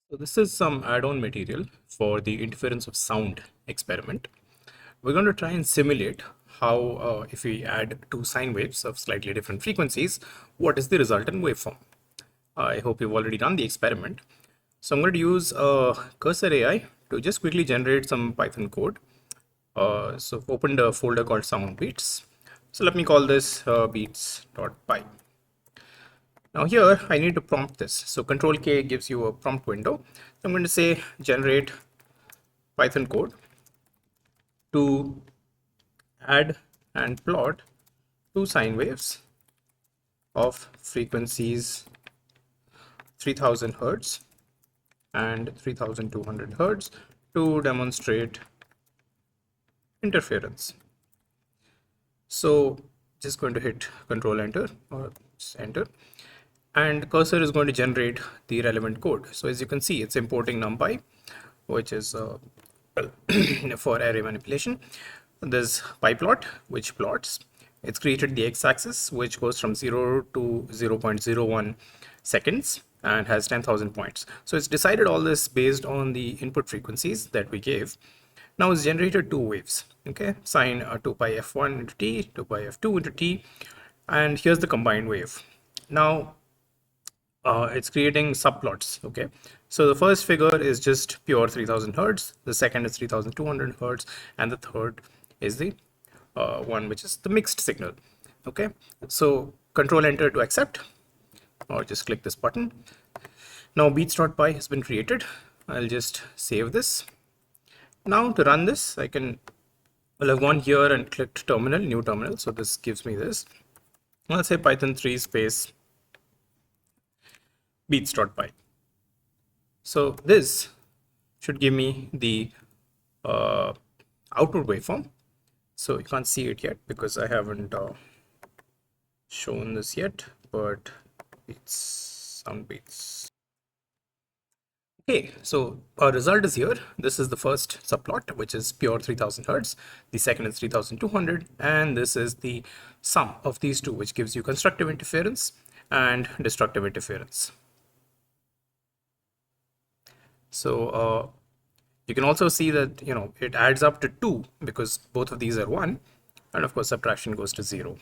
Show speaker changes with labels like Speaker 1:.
Speaker 1: So this is some add-on material for the interference of sound experiment. We're going to try and simulate how if we add two sine waves of slightly different frequencies, what is the resultant waveform. I hope you've already done the experiment. So I'm going to use Cursor AI to just quickly generate some Python code. So I've opened a folder called sound beats. So let me call this beats.py. Now here I need to prompt this. So Control K gives you a prompt window. So I'm going to say generate Python code to add and plot two sine waves of frequencies 3000 Hertz and 3200 Hertz to demonstrate interference. So just going to hit Control Enter or enter, and Cursor is going to generate the relevant code. So as you can see, it's importing NumPy, which is for array manipulation. There's pyplot, which plots. It's created the x-axis, which goes from 0 to 0.01 seconds and has 10,000 points. So it's decided all this based on the input frequencies that we gave. Now it's generated two waves, okay? Sine 2 pi f1 into t, 2 pi f2 into t, and here's the combined wave. Now it's creating subplots, okay? So the first figure is just pure 3000 Hertz, the second is 3200 Hertz, and the third is the one which is the mixed signal, okay? So Control Enter to accept, or just click this button. Now beats.py has been created. I'll just save this. Now to run this, I'll have gone here and clicked terminal, new terminal. So this gives me this. I'll say Python 3 space beats.py. So this should give me the output waveform. So you can't see it yet because I haven't shown this yet, but it's sound beats. Okay, so our result is here. This is the first subplot, which is pure 3000 Hertz. The second is 3200, and this is the sum of these two, which gives you constructive interference and destructive interference. So you can also see that it adds up to 2 because both of these are 1, and of course subtraction goes to 0.